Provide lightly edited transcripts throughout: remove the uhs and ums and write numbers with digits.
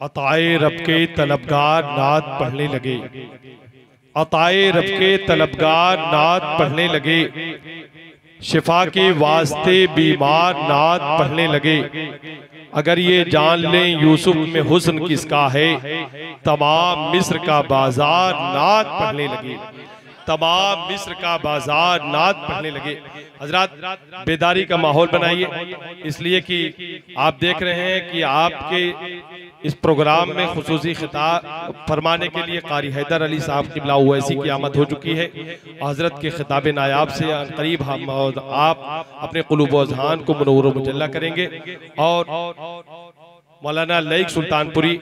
अताए रब के तलबगार नात पढ़ने लगे, अताए रब के तलबगार नात पढ़ने लगे, शिफा के वास्ते बीमार नात पढ़ने लगे। अगर ये जान लें यूसुफ में हुस्न किसका है, तमाम मिस्र का बाजार नात पढ़ने लगे, तमाम मिस्र का बाजार नात पढ़ने लगे। हजरात बेदारी का माहौल बनाइए, इसलिए कि आप देख रहे हैं कि आपके इस प्रोग्राम में खुसूसी खिताब फरमाने के लिए कारी हैदर अली साहब क़िबला उवैसी की आमद हो चुकी है। हजरत के खिताब नायाब से करीब हम आप अपने क़ुलूब व अज़हान को मुनव्वर व मुजल्ला करेंगे। और मौलाना लईक सुल्तानपुरी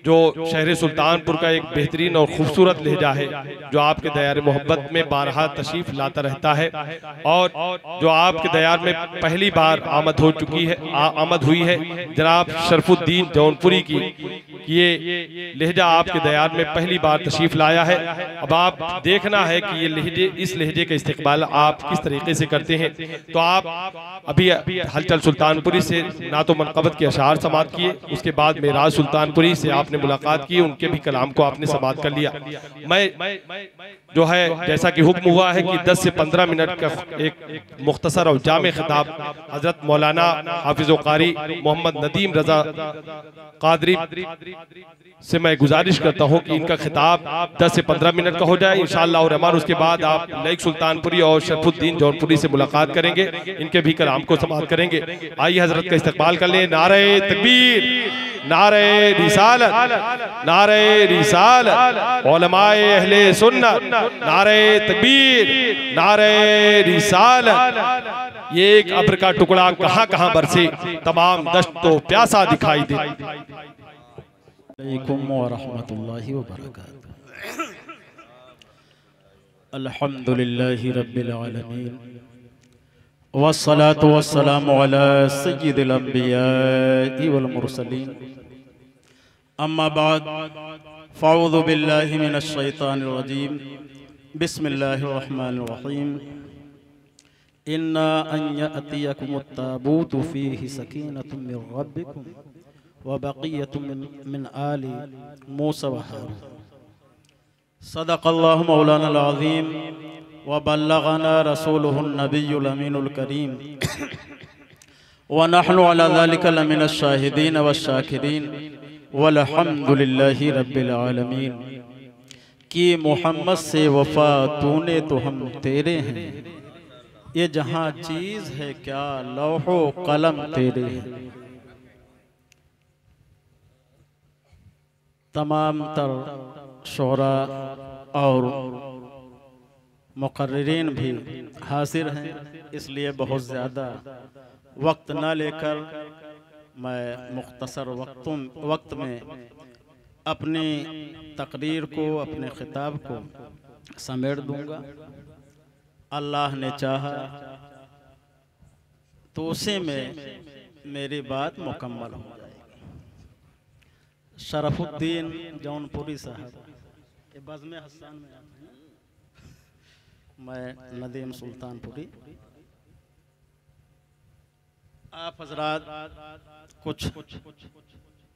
जो शहर सुल्तानपुर का एक बेहतरीन और खूबसूरत लहजा है, जो आपके दयार मोहब्बत में बारहा तशरीफ लाता रहता है और जो आपके दयार में पहली बार आमद हो चुकी है, आमद हुई है जनाब शरफुद्दीन जौनपुरी की, ये लहजा आपके दयार में पहली बार तशरीफ लाया है। अब आप देखना है कि ये लहजे, इस लहजे का इस्तेक़बाल आप किस तरीके से करते हैं। तो आप अभी हलचल सुल्तानपुरी से ना तो मनक़बत के अशार समात किए, उसके बाद मेराज सुल्तानपुरी से आपने मुलाकात की, उनके भी कलाम को आपने समात कर लिया। मैं जो है जैसा कि हुक्म हुआ है कि 10 से 15 मिनट का एक मुख्तसर और जामे खिताब हजरत मौलाना हाफिज़ कारी मोहम्मद नदीम रजा कादरी से मैं गुजारिश करता हूं कि इनका खिताब 10 से 15 मिनट का हो जाए इंशाअल्लाह रहमान। उसके बाद आप लईक सुल्तानपुरी और शरफुद्दीन जौनपुरी से मुलाकात करेंगे, इनके भी कलाम को समात करेंगे। आइए हजरत का इस्तकबाल कर लें। नारे तकबीर, नारे रिसालत, नारे रिसालत, उलमाए अहले सुन्नत, नारे तकबीर, नारे रिसालत। ये एक अब्र का टुकड़ा कहां कहां बरसे, तमाम दश्त तो प्यासा दिखाई दे। अलैकुम व रहमतुल्लाहि व बरकातुहू। अल्हम्दुलिल्लाहि रब्बिल आलमीन वस्सलातु वस्सलामु अला सय्यिदिल अंबियाइ वल मुरसलीन। अम्मा बाद फ़अऊज़ु बिल्लाहि मिनश शैतानिर रजीम। बिस्मिल्लाहिर रहमानिर रहीम। इन्ना अन यअतियकुमुत ताबूतु फ़ीहि सकीनतुम मिर रब्बिकुम व बक़ियतुम मिन आलि मूसा व हारून। सदक़ल्लाहु मौलाना अज़ीम व बल्लगना रसूलुहुन नबियुल अमीनुल करीम व नहनु अला ज़ालिका लमिनश शाहिदीन व शाकिरीन वल्हम्दुलिल्लाहि रब्बिल आलमीन। कि मोहम्मद से वफ़ा तूने तो हम तेरे हैं, ये जहाँ चीज़ है क्या लौहो कलम तेरे हैं। तमाम तर शोरा और मुक़र्रिरीन भी हाजिर हैं, इसलिए बहुत ज़्यादा वक्त ना लेकर मैं मुख्तसर वक्त में अपनी तकरीर को, अपने ख़िताब को समेट दूंगा। अल्लाह ने चाहा तो उसी में मेरी बात मुकम्मल हो जाएगी। शरफुद्दीन जौनपुरी साहब ये बज़्म हसन में आते हैं, मैं नदीम सुल्तानपुरी। आप हजरात कुछ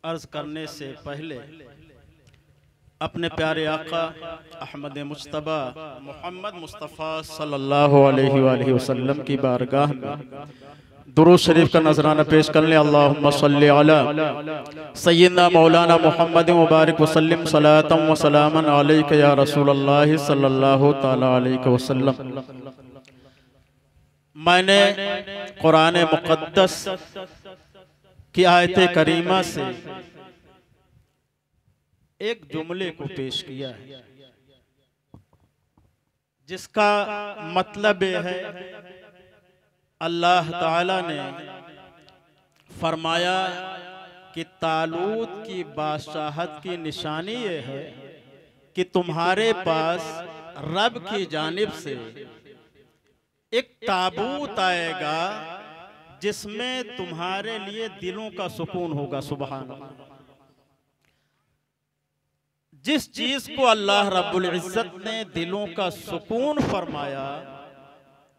अर्ज करने से पहले अपने प्यारे आका अहमद मुज्तबा मोहम्मद मुस्तफ़ा सल्लल्लाहु अलैहि वसल्लम की बारगाह में दुरूद शरीफ का नजराना पेश कर लें। अल्लाहुम्मा सल्ली अला सय्यिदना मौलाना मुहम्मद मुबारक वसल्लम सलातम व सलामन अलैका या रसूलल्लाह सल्लल्लाहु तआला अलैहि वसल्लम। मैंने कुरान मुक़द्दस की आयत करीमा से एक जुमले को पेश किया है, जिसका मतलब यह है अल्लाह ताला ने फरमाया कि तालूत की बादशाहत की निशानी ये है कि तुम्हारे पास रब की जानिब से एक ताबूत आएगा जिसमें तुम्हारे लिए दिलों का सुकून होगा। सुभान अल्लाह। जिस चीज को अल्लाह रब्बुल इज्जत ने दिलों का सुकून फरमाया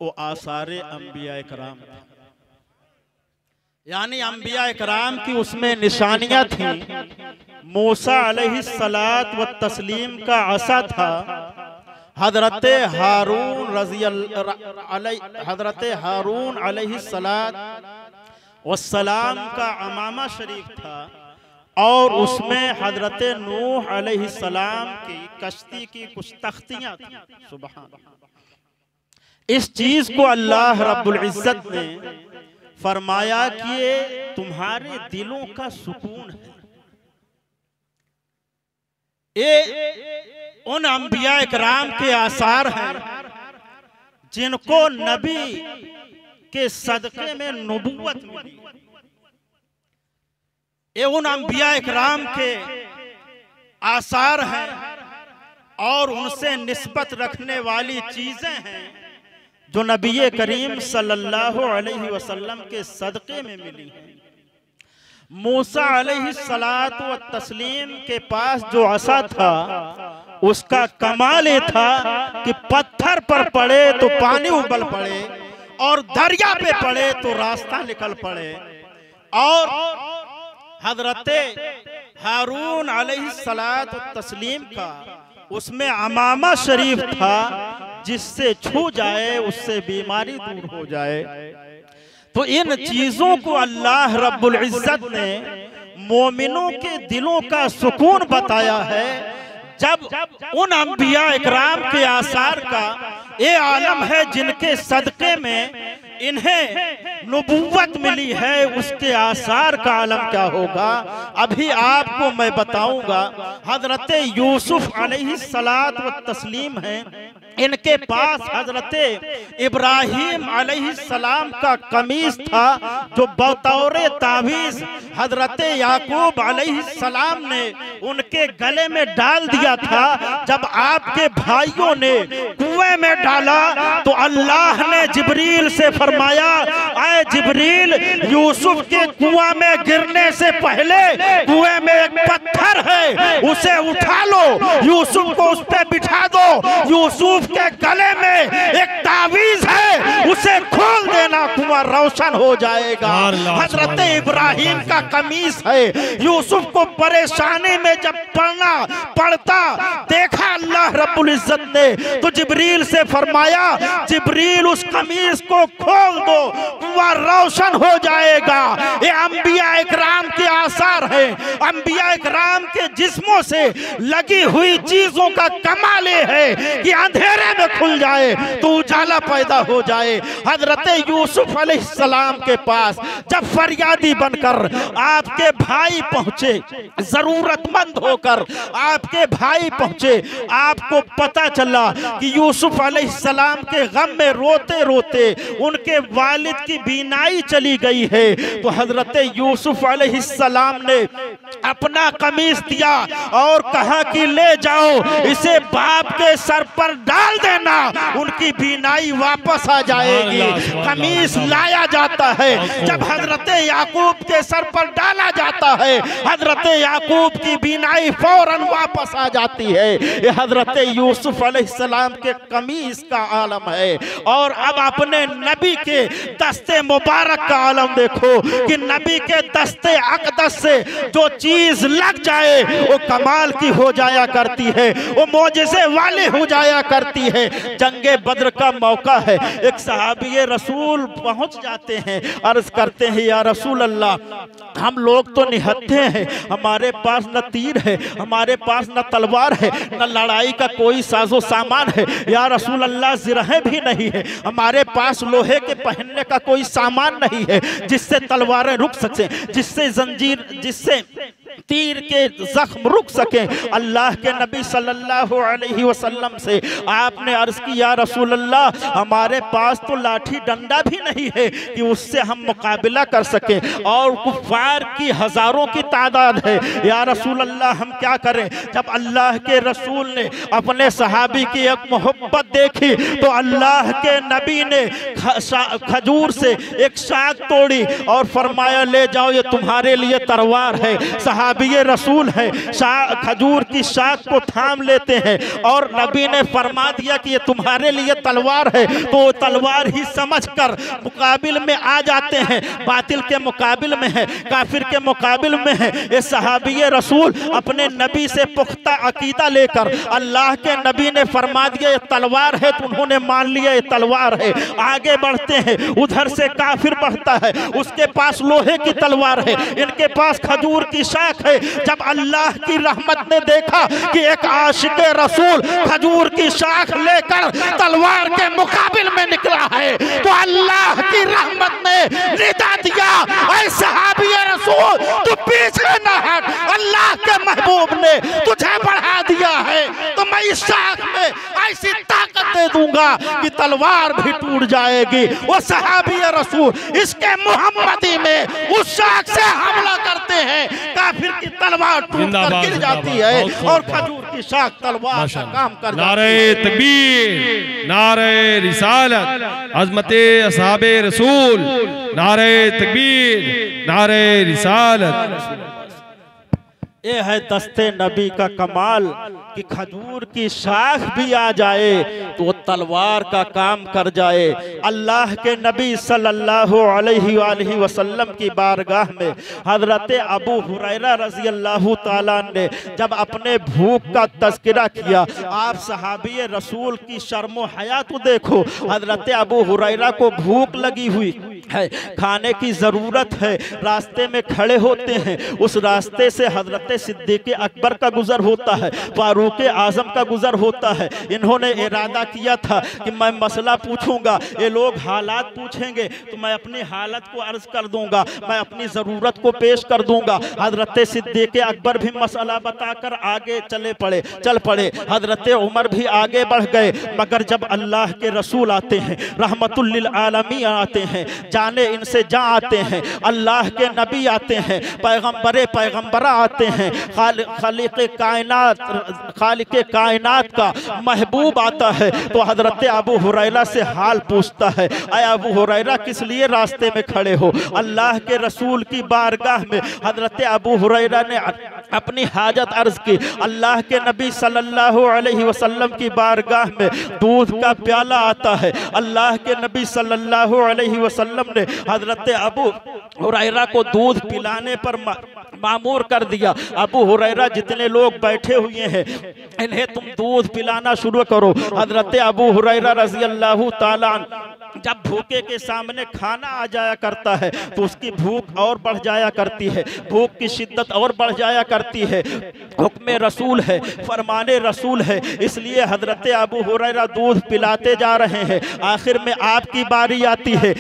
वो आसारे अंबिया कराम था। यानी अंबिया इकराम की उसमें निशानियां थीं। मूसा अलैहिस्सलात व तस्लीम का असा था, हजरत हारून अलैहिस्सलात व सलाम का अमामा शरीफ था, और उसमें हजरत नूह अलैहिस्सलाम की कश्ती की कुछ तख्तियां थी। सुभान अल्लाह। इस चीज को अल्लाह रब्बुल इज्जत ने फरमाया कि ये तुम्हारे दिलों का सुकून है। ये उन अंबिया इकराम के आसार हैं जिनको नबी के सदक़े में नबूवत मिली। ये उन अंबिया इकराम के आसार हैं और उनसे निस्बत रखने वाली चीजें हैं जो नबी करीम सल्लल्लाहु अलैहि वसल्लम के सदक़े में मिली हैं। मूसा अलैहिस्सलात व तस्लीम के पास जो असा था, उसका कमाल ये था कि पत्थर पर पड़े तो पानी उबल पड़े, और दरिया पे पड़े तो रास्ता निकल पड़े। और हजरत हारून अलैहिस्सलात व तस्लीम का उसमें अमामा शरीफ था, जिससे छू जाए उससे बीमारी दूर हो जाए। तो इन चीजों को अल्लाह रब्बुल इज्जत ने मोमिनों के दिलों का सुकून बताया है। जब उन अंबिया इकराम के आसार का ये आलम है जिनके सदक़े में इन्हें नबूवत मिली है, उसके आसार का आलम क्या होगा अभी आपको मैं बताऊंगा। हजरत यूसुफ अलैहिस्सलात व तस्लीम हैं, इनके पास हजरत इब्राहीम अलैहिस्सलाम का कमीज था जो बतौर तावीज़ हजरत याकूब अलैहिस्सलाम ने उनके गले में डाल दिया था। जब आपके भाइयों ने कुएं में डाला तो अल्लाह ने जिब्रील से फरमाया, आए जिब्रील, यूसुफ के कुआं में गिरने से पहले कुएं में एक पत्थर है, उसे उठा लो, यूसुफ को उस पर बिठा दो। यूसुफ के गले में एक तावीज है, उसे खोल देना, कुआं रोशन हो जाएगा। हजरत इब्राहिम का कमीज है, यूसुफ को परेशानी में जब पड़ता देखा अल्लाह रब्बुल इज्जत ने, तो जिब्रील से फरमाया, जिब्रील उस कमीज को खोल दो, कुआं रोशन हो जाएगा। ये अंबिया इकराम के आसार है। अंबिया इकराम के जिस्मों से लगी हुई चीजों का कमाल है कि अंधेरे में खुल जाए तो उजाला पैदा हो जाए। हजरत यूसुफ अलैहिस्सलाम के पास जब फरियादी बनकर आपके भाई पहुंचे, जरूरतमंद होकर आपके भाई पहुंचे, आपको पता चला कि यूसुफ अलैहिस्सलाम के गम में रोते रोते उनके वालिद की बीनाई चली गई है, तो हजरत यूसुफ अलैहिस्सलाम ने अपना कमीज दिया और कहा कि ले जाओ, इसे बाप के सर पर डाल देना, उनकी बीनाई वापस आ जाएगी। कमीज लाया जाता है, जब हजरत याकूब के सर पर डाला जाता है, हजरत याकूब की बीनाई फौरन वापस आ जाती है। ये हजरत यूसुफ अलैहिस्सलाम के कमीज का आलम है। और अब अपने नबी के दस्ते मुबारक का आलम देखो कि नबी के दस्ते अक़दस से जो चीज लग जाए वो कमाल की हो जाया करती है, वो मौजिज़े वाली हो जाया करती है। जंगे बद्र का मौका है, एक सहाबी रसूल पहुंच जाते हैं, अर्ज करते हैं, या रसूल अल्लाह, हम लोग तो निहत्थे हैं, हमारे पास न तीर है, हमारे पास न तलवार है, न लड़ाई का कोई साजो सामान है, या रसूल अल्लाह ज़िरहें भी नहीं है, हमारे पास लोहे के पहनने का कोई सामान नहीं है जिससे तलवारें रुक सके, जिससे जंजीर, जिससे तीर के जख्म रुक सके। अल्लाह के नबी सल्लल्लाहु अलैहि वसल्लम से आपने अर्ज की, या रसूल अल्लाह, हमारे पास तो लाठी डंडा भी नहीं है कि उससे हम मुकाबला कर सकें, और कुफ्फार की हजारों की तादाद है, या रसूल अल्लाह हम क्या करें। जब अल्लाह के रसूल ने अपने सहाबी की एक मोहब्बत देखी तो अल्लाह के नबी ने खजूर से एक शाख तोड़ी और फरमाया ले जाओ ये तुम्हारे लिए तलवार है। सहाबी रसूल है, खजूर की शाख को थाम लेते हैं और नबी ने फरमा दिया कि ये तुम्हारे लिए तलवार है, तो तलवार ही समझकर मुकाबिल में आ जाते हैं। बातिल के मुकाबिल में है, काफिर के मुकाबिल में है। ये सहाबी रसूल अपने नबी से पुख्ता अकीदा लेकर अल्लाह के नबी ने फरमा दिया ये तलवार है, तो उन्होंने मान लिया ये तलवार है। आगे बढ़ते हैं, उधर से काफिर बढ़ता है, उसके पास लोहे की तलवार है, इनके पास खजूर की शाख है। जब अल्लाह की रहमत ने देखा कि एक आशिक रसूल खजूर की शाख लेकर तलवार के मुकाबिल में निकला है, तो अल्लाह की रहमत ने निदा दिया, ऐ सहाबी रसूल तू पीछे न हट, अल्लाह के महबूब ने तुझे बढ़ा दिया है, तो मैं इस शाख में ऐसी ताकत दे दूंगा कि तलवार भी टूट जाएगी। वो सहाबी रसूल इसके मोहम्मदी में उस शाख से हमला करते हैं, काफिर की तलवार टूट कर गिर जाती है और खजूर की शाख तलवार का काम कर जाती है। नारे तकबीर, नारे रिसालत, अज़मते असहाबे रसूल, नारे तकबीर, नारे रिसालत। ये है दस्ते नबी का कमाल कि खजूर की शाख भी आ जाए तो तलवार का काम कर जाए। अल्लाह के नबी सल्लल्लाहु अलैहि वसल्लम की बारगाह में हजरत अबू हुरैरा रज़ी अल्लाह ताला ने जब अपने भूख का तज़किरा किया, आप सहाबी रसूल की शर्म हया तो देखो। हजरत अबू हुरैरा को भूख लगी हुई है, खाने की ज़रूरत है, रास्ते में खड़े होते हैं। उस रास्ते से हजरत सिद्दीक़ अकबर का गुजर होता है, फारूक आज़म का गुजर होता है। इन्होंने इरादा किया था कि मैं मसला पूछूंगा, ये लोग हालात पूछेंगे तो मैं अपनी हालत को अर्ज कर दूंगा, मैं अपनी ज़रूरत को पेश कर दूंगा। हजरत सिद्दीक़ अकबर भी मसला बताकर आगे चल पड़े। हजरत उमर भी आगे बढ़ गए। मगर जब अल्लाह के रसूल आते हैं, रहमतुल लिल आलमीन आते हैं, जाने इनसे जा आते हैं, अल्लाह के नबी आते हैं, पैगंबरा आते हैं, खालिक कायनात का महबूब आता है, तो हजरत अबू हुरैरा से हाल पूछता है, अय अबू हुरैरा किस लिए रास्ते में खड़े हो। अल्लाह के रसूल की बारगाह में हजरत अबू हुरैरा ने अपनी हाजत अर्ज की। अल्लाह के नबी सल्लल्लाहु अलैहि वसल्लम की बारगाह में दूध का प्याला आता है। अल्लाह के नबी सल्लल्लाहु अलैहि वसल्लम ने हजरत अबू हुरैरा को दूध पिलाने पर मामूर कर दिया। अबू हुरैरा जितने लोग बैठे हुए हैं इन्हें तुम दूध पिलाना शुरू करो। हजरत अबू हुरैरा रज़ी अल्लाह ताला जब भूखे के सामने खाना आ जाया करता है तो उसकी भूख और बढ़ जाया करती है, भूख की शिद्दत और बढ़ जाया करती है। हुक्म रसूल है, फरमाने रसूल है, इसलिए हजरत अबू हुरैरा दूध पिलाते जा रहे हैं। आखिर में आपकी बारी आती है।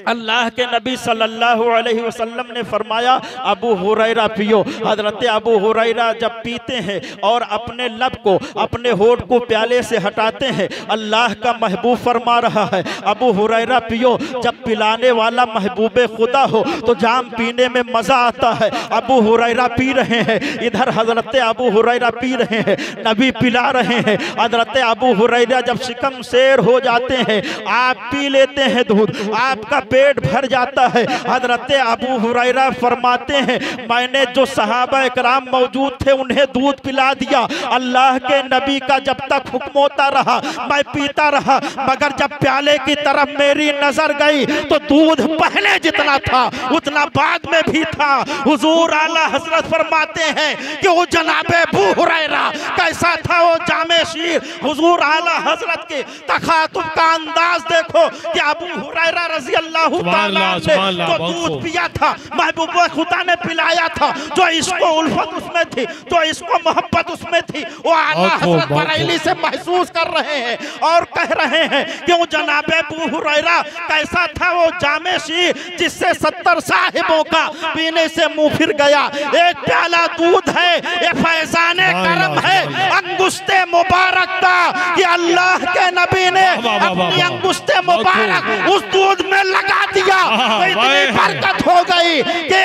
अल्लाह के नबी सल्लल्लाहु अलैहि वसल्लम ने फरमाया अबू हुरैरा पियो। हजरत अबू हुरैरा जब पीते हैं और अपने लब को, अपने होठ को प्याले से हटाते हैं, अल्लाह का महबूब फरमा रहा है अबू हुरैरा पियो। जब पिलाने वाला महबूबे खुदा हो तो जाम पीने में मजा आता है। अबू हुरैरा पी रहे हैं, इधर हजरत अबू हुरैरा पी रहे हैं, नबी पिला रहे हैं। हजरत अबू हुरैरा जब शिकम शेर हो जाते हैं, आप पी लेते हैं दूध, आपका पेट भर जाता है। हजरत अबू हुरैरा फरमाते हैं मैंने जो सहाबा इकराम मौजूद थे उन्हें दूध पिला दिया। अल्लाह के नबी का जब तक हुक्म होता रहा मैं पीता रहा, मगर जब प्याले की तरफ मेरी नजर गई तो दूध पहले जितना था उतना बाद में भी था। हुजूर आला हजरत फरमाते हैं कि वो जनाबे अबू हुरैरा कैसा था, वो जामे शीर। हुजूर आला हजरत के तखातुब का अंदाज देखो कि अबू हुरैरा रज़ी अल्लाह ताला ने तो दूध पिया था, महबूब खुदा ने पिलाया था। जो इसको उल्फत उसमें थी, जो इसको मोहब्बत उसमें थी, वो आला हजरत बरेली से महसूस कर रहे हैं और कह रहे हैं कि वो जनाबे अबू हुरैरा कैसा था, वो जामे शीर जिससे 70 साहिबों का पीने से मुंह फिर गया। एक प्याला दूध है, ये फैजाने करम है, अंगुस्ते मुबारक था कि अल्लाह के नबी ने अपनी अंगुस्ते मुबारक उस दूध में लगा दिया, तो इतनी बरकत हो गई कि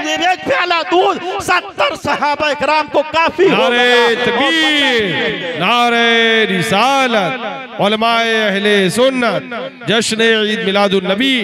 एक प्याला दूध 70 सहाबा इकराम को काफी हो नारे गया। तकबीर, नारे रिसालत, उलमाए अहले सुन्नत, जश्न ईद मिलादुन नबी,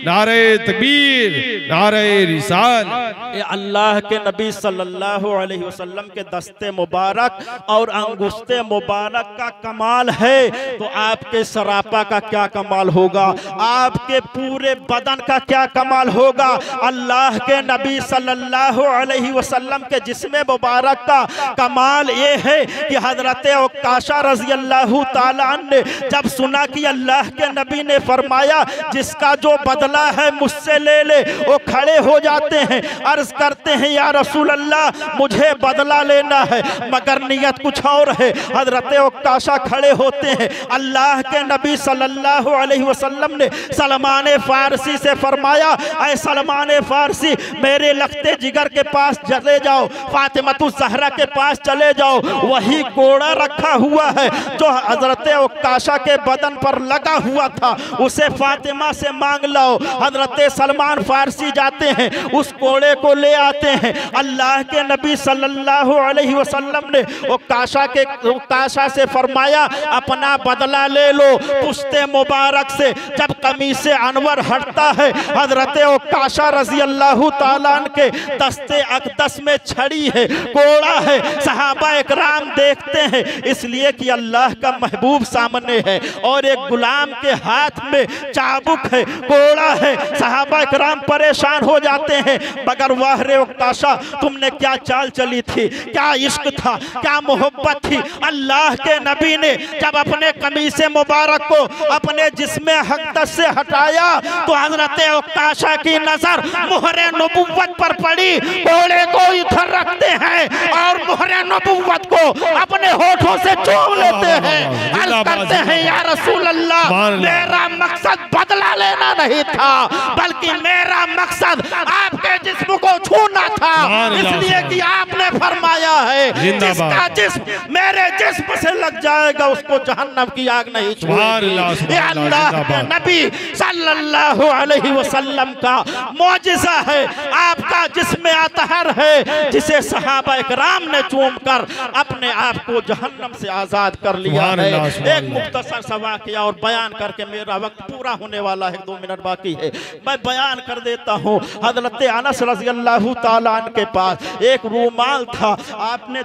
नारे तकबीर, नारे रिसालत। ये अल्लाह के नबी सल्लल्लाहु अलैहि वसल्लम के दस्ते मुबारक और अंगुस्ते मुबारक का कमाल है, तो आपके सरापा का क्या कमाल होगा, आपके पूरे बदन का क्या कमाल होगा। अल्लाह के नबी सल्लल्लाहु अलैहि वसल्लम के जिस्म मुबारक का कमाल ये है कि हजरत उक्काशा रज़ी अल्लाहु ताला अन्हु ने जब सुना कि अल्लाह के नबी ने फरमाया जिसका जो बदला है मुझसे ले ले, वो खड़े हो जाते हैं, अर्ज करते हैं या रसूल अल्लाह मुझे बदला लेना है मगर नियत कुछ और है। हजरत उक्काशा खड़े होते हैं, अल्लाह के नबी सल्लल्लाहु अलैहि वसल्लम ने सलमान फारसी से फरमाया, ऐ सलमान फारसी मेरे लखते जिगर के पास चले जाओ, फातिमतुज़ ज़हरा के पास चले जाओ, वही कोड़ा रखा हुआ है जो हजरत उक्काशा के बदन पर लगा हुआ था, उसे फातिमा से मांग लो। हजरत सलमान फारसी जाते हैं, उस कोड़े को ले आते हैं। अल्लाह के नबी सल्लल्लाहु अलैहि वसल्लम ने उक्काशा से फरमाया अपना बदला ले लो। पुश्ते मुबारक से जब कमीज़े अनवर हटता है, हजरत उक्काशा रज़ी अल्लाहु ताला अन्हु के दस्ते अक़दस में छड़ी है, कोड़ा है। सहाबा इकराम देखते हैं इसलिए कि अल्लाह का महबूब सामने है और एक गुलाम के हाथ में चाबुक है, कोड़ा है। सहाबा इकराम परेशान हो जाते हैं, मगर वाह रे उक्काशा तुमने क्या चाल चली थी, क्या इश्क था, क्या मोहब्बत थी। अल्लाह के नबी ने जब अपने कमीज़े मुबारक को अपने जिस्म अक़दस से हटाया तो हजरत उक्काशा की नजर मुहरे नबुव्वत पर पड़ी। कोड़े को इधर रखते हैं और मुहरे नबुव्वत को अपने होठों से चूम लेते हैं, अर्ज करते हैं या रसूल अल्लाह मेरा मकसद बदला लेना नहीं था बल्कि मेरा मकसद आपके जिस्म को छूना था, इसलिए कि आपने फरमाया है जिसका जिस्म मेरे जिस्म से लग जाएगा उसको जहन्नम की आग नहीं छूएगी। अल्लाह के नबी सल्लल्लाहु अलैहि वसल्लम का मौजिज़ा है, आपका जिस्म अतहर है जिसे सहाबा इकराम ने चूम कर अपने आप को जहन्नम से आजाद कर लिया है। एक मुख्तसर सा वाक़या और बयान करके मेरा वक्त पूरा होने वाला है, 2 मिनट बाकी है, मैं बयान कर देता हूँ। हजरत अनस रज़ी अल्लाहु ताला अन्हु के पास एक रूमाल था, आपने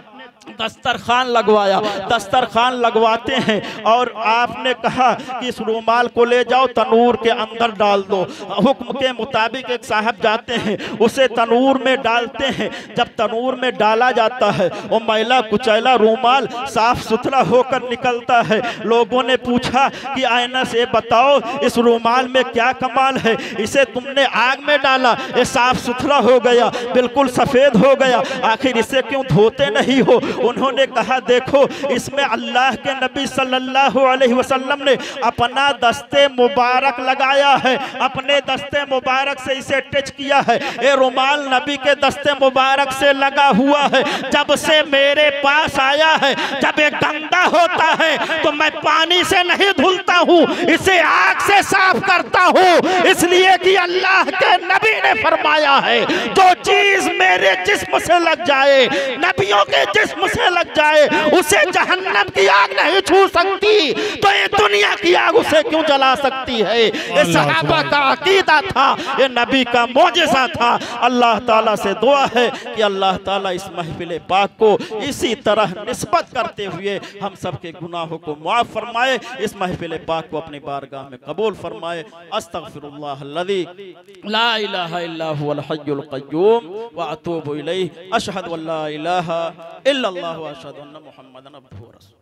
दस्तरखान लगवाया, दस्तरखान लगवाते हैं और आपने कहा कि इस रूमाल को ले जाओ तनूर के अंदर डाल दो। हुक्म के मुताबिक एक साहब जाते हैं, उसे तनूर में डालते हैं। जब तनूर में डाला जाता है वो मैला कुचैला रूमाल साफ सुथरा होकर निकलता है। लोगों ने पूछा कि आईना से बताओ इस रूमाल में क्या कमाल है, इसे तुमने आग में डाला, ये साफ सुथरा हो गया, बिल्कुल सफ़ेद हो गया, आखिर इसे क्यों धोते नहीं हो। उन्होंने कहा देखो इसमें अल्लाह के नबी सल्लल्लाहु अलैहि वसल्लम ने अपना दस्ते मुबारक लगाया है, अपने दस्ते मुबारक से इसे टच किया है, ये रुमाल नबी के दस्ते मुबारक से लगा हुआ है। जब से मेरे पास आया है, जब ये गंदा होता है तो मैं पानी से नहीं धुलता हूँ, इसे आग से साफ करता हूँ, इसलिए कि अल्लाह के नबी ने फरमाया है जो चीज मेरे जिस्म से लग जाए, नबियों के जिस्म से लग जाए, उसे जहन्नम की आग नहीं छू सकती, तो ये दुनिया की आग उसे क्यों जला सकती है। ये सहाबा का अकीदा था, ये नबी का मौजिज़ा था। अल्लाह ताला से दुआ है कि अल्लाह ताला इस महफिल पाक को इसी तरह निस्बत करते हुए हम सब के गुनाहों को माफ़ फरमाए, इस महफिल पाक को अपनी बारगाह में कबूल फरमाए। अस्तगफिरुल्लाह अल्लज़ी ला इलाहा इल्ला हुवल हय्युल क़य्यूम व अतूबु इलैहि, अशहदु अल्ला इलाहा इल्लल्लाह व अशहदु अन्ना मुहम्मदन अब्दुहु व रसूलुहु।